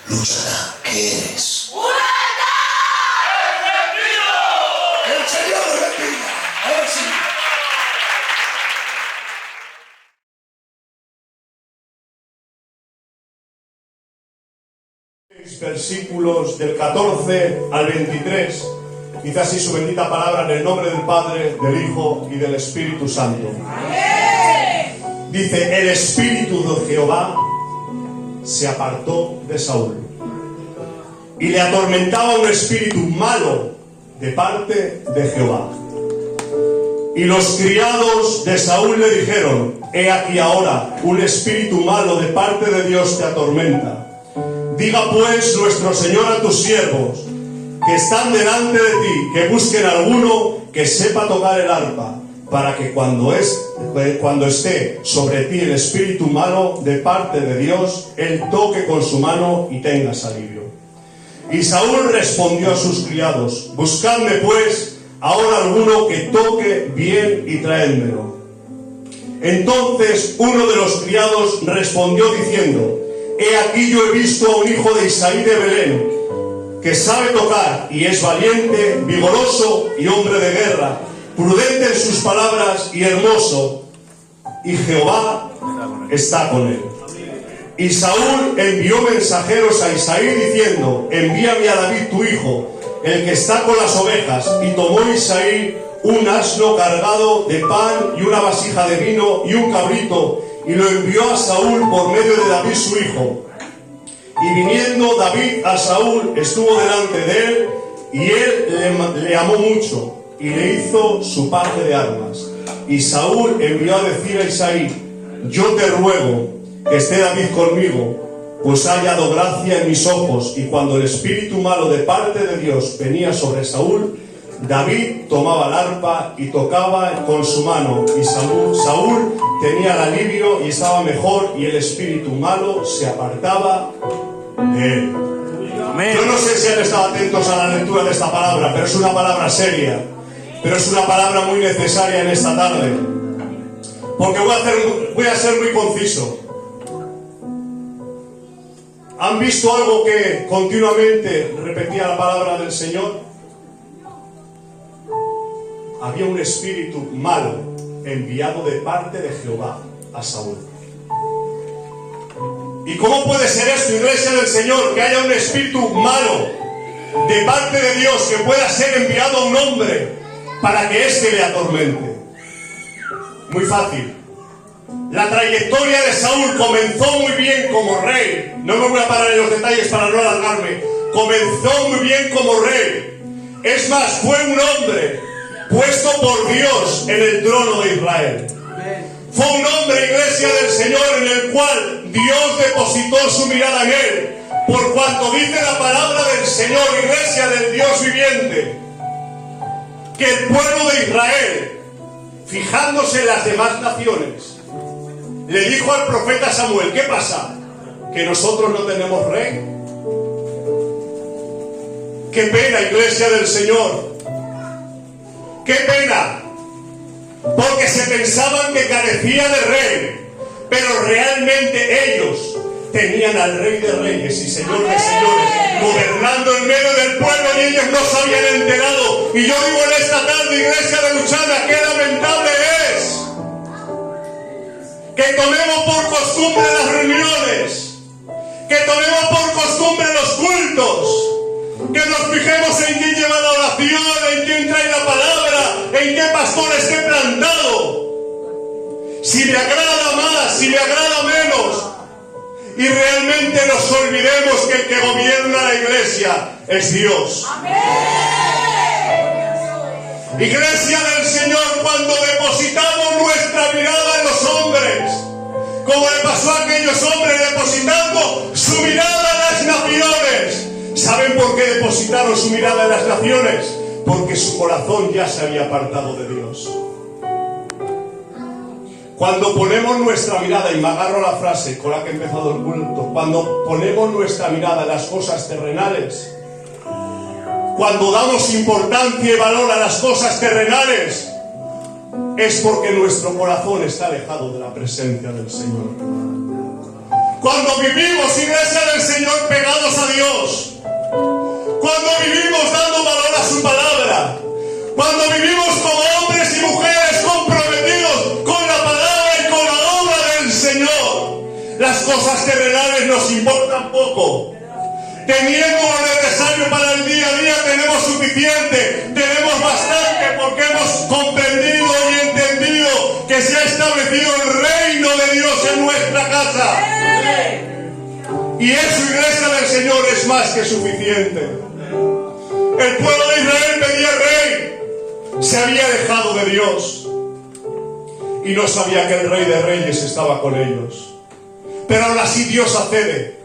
Luchará, ¿qué eres? El Señor lo bendiga. Ahora sí. Versículos del 14 al 23, dice así su bendita palabra en el nombre del Padre, del Hijo y del Espíritu Santo. Dice: el Espíritu de Jehová se apartó de Saúl y le atormentaba un espíritu malo de parte de Jehová. Y los criados de Saúl le dijeron: he aquí ahora un espíritu malo de parte de Dios te atormenta. Diga pues nuestro Señor a tus siervos que están delante de ti, que busquen alguno que sepa tocar el arpa, para que cuando esté sobre ti el espíritu malo de parte de Dios, él toque con su mano y tengas alivio. Y Saúl respondió a sus criados: buscadme pues ahora alguno que toque bien y traédmelo. Entonces uno de los criados respondió diciendo: he aquí yo he visto a un hijo de Isaí de Belén, que sabe tocar y es valiente, vigoroso y hombre de guerra, prudente en sus palabras y hermoso, y Jehová está con él. Y Saúl envió mensajeros a Isaí diciendo: envíame a David tu hijo, el que está con las ovejas. Y tomó Isaí un asno cargado de pan y una vasija de vino y un cabrito, y lo envió a Saúl por medio de David su hijo. Y viniendo David a Saúl, estuvo delante de él, y él le amó mucho, y le hizo su paje de armas. Y Saúl envió a decir a Isaí: yo te ruego que esté David conmigo, pues ha hallado gracia en mis ojos. Y cuando el espíritu malo de parte de Dios venía sobre Saúl, David tomaba el arpa y tocaba con su mano, y Saúl tenía el alivio y estaba mejor, y el espíritu malo se apartaba de él. Amén. Yo no sé si han estado atentos a la lectura de esta palabra, pero es una palabra seria, pero es una palabra muy necesaria en esta tarde, porque voy a ser muy conciso. ¿Han visto algo que continuamente repetía la palabra del Señor? Había un espíritu malo enviado de parte de Jehová a Saúl. ¿Y cómo puede ser esto, iglesia del Señor, que haya un espíritu malo de parte de Dios que pueda ser enviado a un hombre para que éste le atormente? Muy fácil. La trayectoria de Saúl comenzó muy bien como rey. No me voy a parar en los detalles para no alargarme. Comenzó muy bien como rey. Es más, fue un hombre puesto por Dios en el trono de Israel. Fue un hombre, iglesia del Señor, en el cual Dios depositó su mirada en él, por cuanto dice la palabra del Señor, iglesia del Dios viviente, que el pueblo de Israel, fijándose en las demás naciones, le dijo al profeta Samuel: ¿qué pasa? ¿Que nosotros no tenemos rey? ¡Qué pena, iglesia del Señor! ¡Qué pena! Porque se pensaban que carecía de rey, pero realmente ellos tenían al Rey de Reyes y Señor de Señores gobernando en medio del pueblo, y ellos no se habían enterado. Y yo digo en esta tarde, iglesia de Luchana, qué lamentable es que tomemos por costumbre las reuniones, que tomemos por costumbre los cultos, que nos fijemos en quién lleva la oración, en quién trae la palabra, en qué pastor esté plantado, si me agrada más, si me agrada menos, y realmente nos olvidemos que el que gobierna la iglesia es Dios. Iglesia del Señor, cuando depositamos nuestra mirada en los hombres, como le pasó a aquellos hombres depositando su mirada en las naciones, ¿saben por qué depositaron su mirada en las naciones? Porque su corazón ya se había apartado de Dios. Cuando ponemos nuestra mirada, y me agarro a la frase con la que he empezado el culto, cuando ponemos nuestra mirada en las cosas terrenales, cuando damos importancia y valor a las cosas terrenales, es porque nuestro corazón está alejado de la presencia del Señor. Cuando vivimos, iglesia del Señor, pegado acercamos a Dios, cuando vivimos dando valor a su palabra, cuando vivimos como hombres y mujeres comprometidos con la palabra y con la obra del Señor, las cosas terrenales nos importan poco. Teniendo lo necesario para el día a día tenemos suficiente, tenemos bastante, porque hemos comprendido y entendido que se ha establecido el reino de Dios en nuestra casa. Y eso, iglesia del Señor, es más que suficiente. El pueblo de Israel pedía rey, se había alejado de Dios y no sabía que el Rey de Reyes estaba con ellos. Pero aún así Dios accede.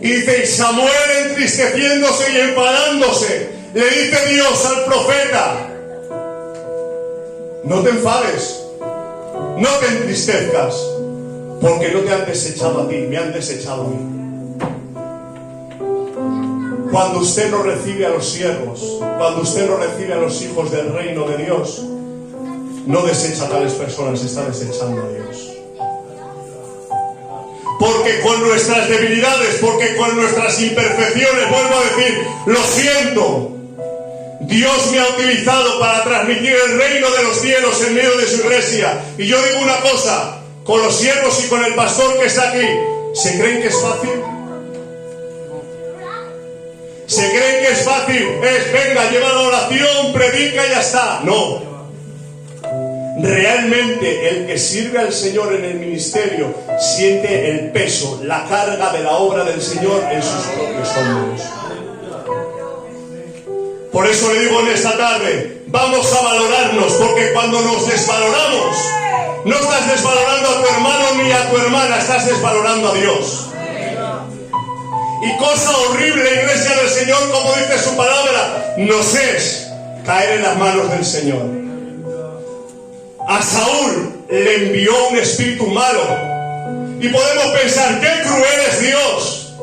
Y dice, y Samuel, entristeciéndose y enfadándose, le dice Dios al profeta: no te enfades, no te entristezcas, porque no te han desechado a ti, me han desechado a mí. Cuando usted no recibe a los siervos, cuando usted no recibe a los hijos del reino de Dios, no desecha a tales personas, está desechando a Dios. Porque con nuestras debilidades, porque con nuestras imperfecciones, vuelvo a decir, lo siento, Dios me ha utilizado para transmitir el reino de los cielos en medio de su iglesia. Y yo digo una cosa, con los siervos y con el pastor que está aquí, ¿se creen que es fácil? ¿Se creen que es fácil? Es, venga, lleva la oración, predica y ya está. No. Realmente el que sirve al Señor en el ministerio siente el peso, la carga de la obra del Señor en sus propios hombros. Por eso le digo en esta tarde, vamos a valorarnos, porque cuando nos desvaloramos, no estás desvalorando a tu hermano ni a tu hermana, estás desvalorando a Dios. Y cosa horrible, iglesia del Señor, como dice su palabra, nos es caer en las manos del Señor. A Saúl le envió un espíritu malo. Y podemos pensar, ¡qué cruel es Dios!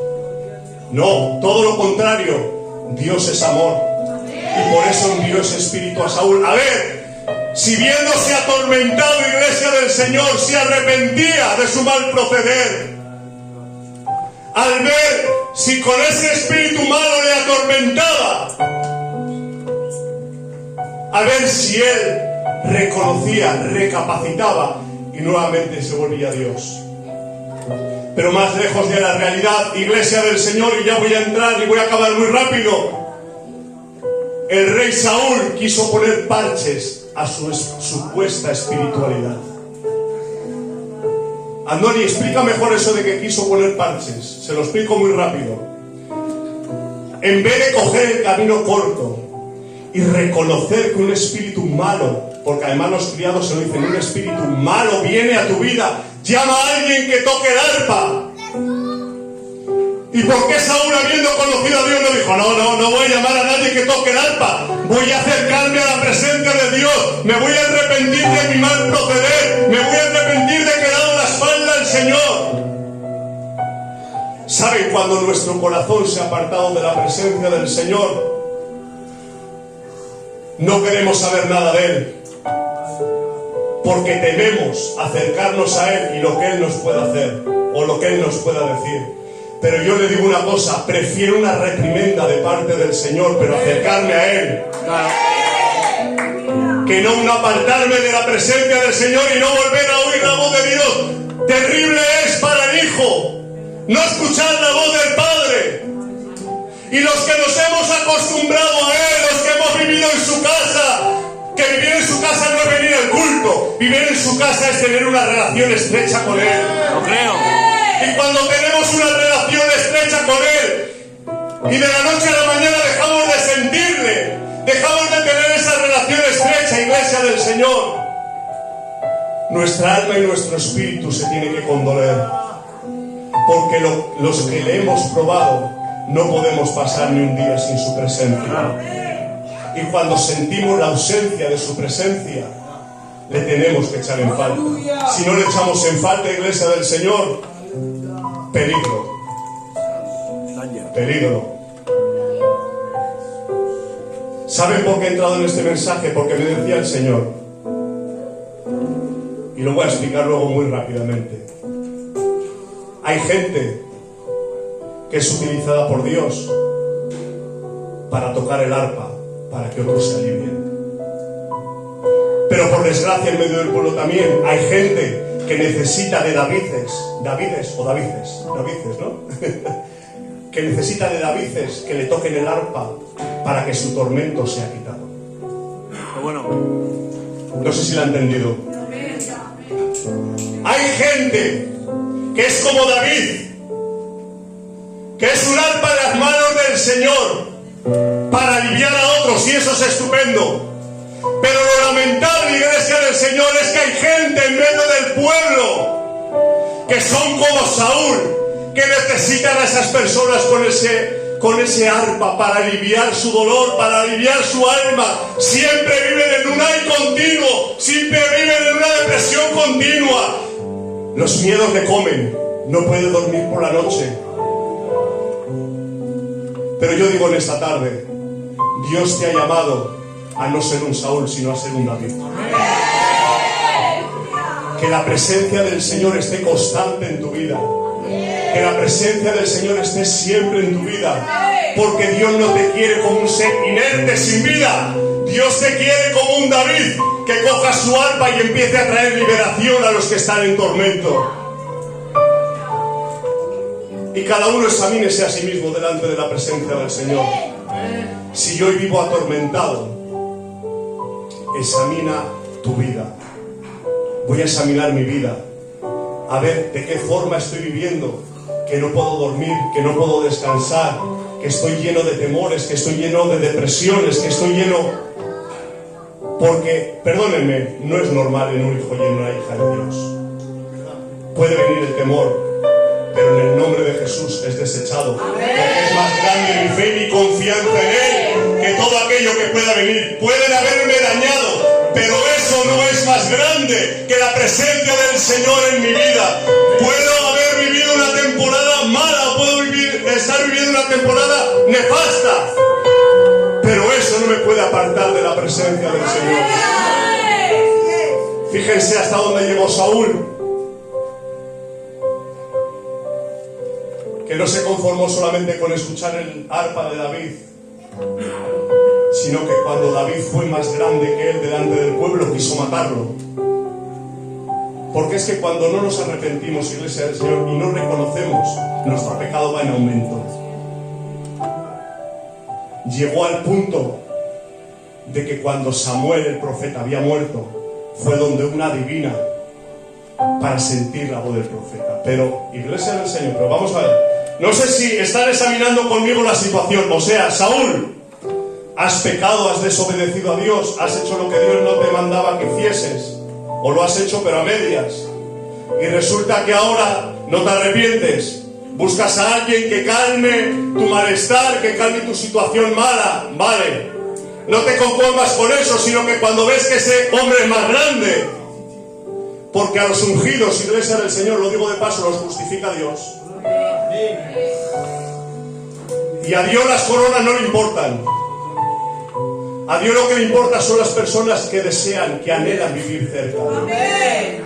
No, todo lo contrario. Dios es amor. Y por eso envió ese espíritu a Saúl. A ver, si viéndose atormentado, iglesia del Señor, se arrepentía de su mal proceder. Al ver si con ese espíritu malo le atormentaba, a ver si él reconocía, recapacitaba y nuevamente se volvía a Dios. Pero más lejos de la realidad, iglesia del Señor, y ya voy a entrar y voy a acabar muy rápido, el rey Saúl quiso poner parches a su supuesta espiritualidad. Andoni, explica mejor eso de que quiso poner parches. Se lo explico muy rápido. En vez de coger el camino corto y reconocer que un espíritu malo, porque además los criados se lo dicen, un espíritu malo viene a tu vida, llama a alguien que toque el arpa. ¿Y por qué Saúl, habiendo conocido a Dios, no dijo, no voy a llamar a nadie que toque el arpa, voy a acercarme a la presencia de Dios, me voy a arrepentir de mi mal proceder, me voy a arrepentir de que he dado la espalda al Señor? ¿Saben? Cuando nuestro corazón se ha apartado de la presencia del Señor, no queremos saber nada de Él, porque tememos acercarnos a Él y lo que Él nos pueda hacer o lo que Él nos pueda decir. Pero yo le digo una cosa, prefiero una reprimenda de parte del Señor, pero acercarme a Él, que no un apartarme de la presencia del Señor y no volver a oír la voz de Dios. Terrible es para el Hijo no escuchar la voz del Padre. Y los que nos hemos acostumbrado a Él, los que hemos vivido en su casa, que vivir en su casa no es venir al culto, vivir en su casa es tener una relación estrecha con Él. Lo creo. Y cuando tenemos una relación estrecha con Él, y de la noche a la mañana dejamos de sentirle, dejamos de tener esa relación estrecha, iglesia del Señor, nuestra alma y nuestro espíritu se tienen que condoler, porque los que le hemos probado no podemos pasar ni un día sin su presencia. Y cuando sentimos la ausencia de su presencia, le tenemos que echar en falta. Si no le echamos en falta, iglesia del Señor, peligro. Peligro. ¿Saben por qué he entrado en este mensaje? Porque me decía el Señor, y lo voy a explicar luego muy rápidamente. Hay gente que es utilizada por Dios para tocar el arpa, para que otros se alivien. Pero por desgracia en medio del pueblo también hay gente que necesita de Davides, ¿no? Que necesita de Davides que le toquen el arpa para que su tormento sea quitado. Bueno, no sé si lo ha entendido. Hay gente que es como David, que es un arpa en las manos del Señor para aliviar a otros, y eso es estupendo. Pero lo lamentable, iglesia del Señor, es que hay gente en medio del pueblo que son como Saúl, que necesitan a esas personas con ese arpa para aliviar su dolor, para aliviar su alma. Siempre viven en un ay continuo, siempre viven en una depresión continua. Los miedos le comen, no puede dormir por la noche. Pero yo digo en esta tarde, Dios te ha llamado a no ser un Saúl, sino a ser un David. Que la presencia del Señor esté constante en tu vida. Que la presencia del Señor esté siempre en tu vida. Porque Dios no te quiere como un ser inerte sin vida. Dios te quiere como un David que coja su arpa y empiece a traer liberación a los que están en tormento. Y cada uno examínese a sí mismo delante de la presencia del Señor. Si yo hoy vivo atormentado, examina tu vida. Voy a examinar mi vida, a ver de qué forma estoy viviendo, que no puedo dormir, que no puedo descansar, que estoy lleno de temores, que estoy lleno de depresiones, que estoy lleno... Porque, perdónenme, no es normal en un hijo y en una hija de Dios. Puede venir el temor, pero en el nombre de Jesús es desechado. Porque es más grande mi fe y mi confianza en Él que todo aquello que pueda venir. Pueden haberme dañado, pero eso no es más grande que la presencia del Señor en mi vida. Puedo haber vivido una temporada mala, puedo estar viviendo una temporada nefasta, pero eso no me puede apartar de la presencia del Señor. Fíjense hasta dónde llegó Saúl, que no se conformó solamente con escuchar el arpa de David, sino que cuando David fue más grande que él delante del pueblo, quiso matarlo. Porque es que cuando no nos arrepentimos, iglesia del Señor, y no reconocemos, nuestro pecado va en aumento. Llegó al punto de que cuando Samuel el profeta había muerto, fue donde una adivina para sentir la voz del profeta. Pero, iglesia del Señor, pero vamos a ver, no sé si están examinando conmigo la situación. O sea, Saúl, has pecado, has desobedecido a Dios, has hecho lo que Dios no te mandaba que hicieses, o lo has hecho pero a medias, y resulta que ahora no te arrepientes, buscas a alguien que calme tu malestar, que calme tu situación mala. Vale, no te conformas con eso, sino que cuando ves que ese hombre es más grande, porque a los ungidos, iglesia del Señor, lo digo de paso, los justifica Dios, y a Dios las coronas no le importan. A Dios lo que le importa son las personas que desean, que anhelan vivir cerca. Amén.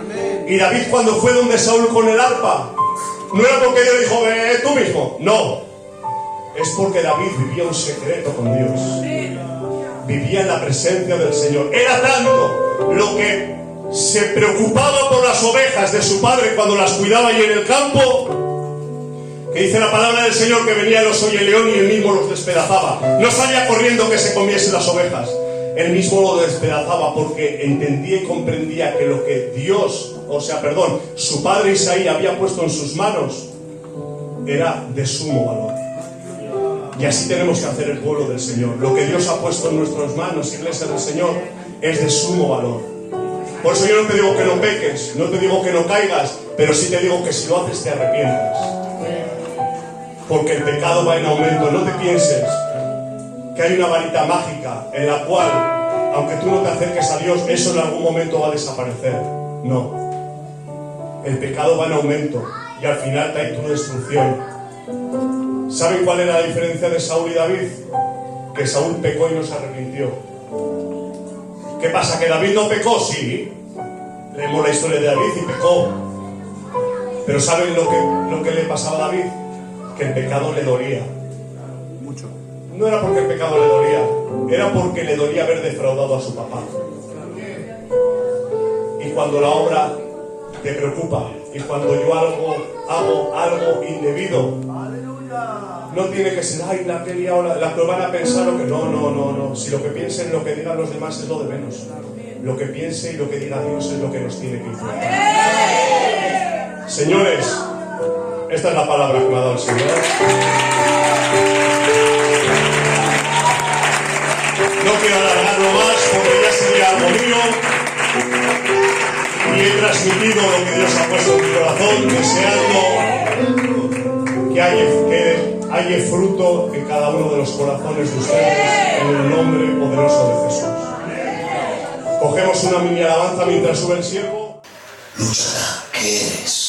Y David, cuando fue donde Saúl con el arpa, no era porque Dios dijo, tú mismo. No. Es porque David vivía un secreto con Dios. Vivía en la presencia del Señor. Era tanto lo que se preocupaba por las ovejas de su padre cuando las cuidaba allí en el campo, que dice la palabra del Señor que venía el oso y el león y él mismo los despedazaba. No salía corriendo que se comiese las ovejas, él mismo lo despedazaba, porque entendía y comprendía que lo que su padre Isaí había puesto en sus manos era de sumo valor. Y así tenemos que hacer el pueblo del Señor. Lo que Dios ha puesto en nuestras manos, iglesia del Señor, es de sumo valor. Por eso yo no te digo que no peques, no te digo que no caigas, pero sí te digo que si lo haces te arrepientas. Porque el pecado va en aumento. No te pienses que hay una varita mágica en la cual, aunque tú no te acerques a Dios, eso en algún momento va a desaparecer. No. El pecado va en aumento y al final trae tu destrucción. ¿Saben cuál era la diferencia de Saúl y David? Que Saúl pecó y no se arrepintió. ¿Qué pasa? ¿Que David no pecó? Sí. Leemos la historia de David y pecó. Pero ¿saben lo que le pasaba a David? que el pecado le dolía. Mucho. No era porque el pecado le dolía, era porque le dolía haber defraudado a su papá. Y cuando la obra te preocupa, y cuando yo hago algo indebido, no tiene que ser, ay, la que he liado, la que van a pensar lo que... No. Si lo que piensen, lo que digan los demás es lo de menos. Lo que piense y lo que diga Dios es lo que nos tiene que influir. Señores, esta es la palabra que me ha dado el Señor. No quiero alargarlo más porque ya sería algo mío. Y he transmitido lo que Dios ha puesto en mi corazón, deseando que haya fruto en cada uno de los corazones de ustedes, en el nombre poderoso de Jesús. Cogemos una mini alabanza mientras sube el siervo. Luchará, ¿qué eres?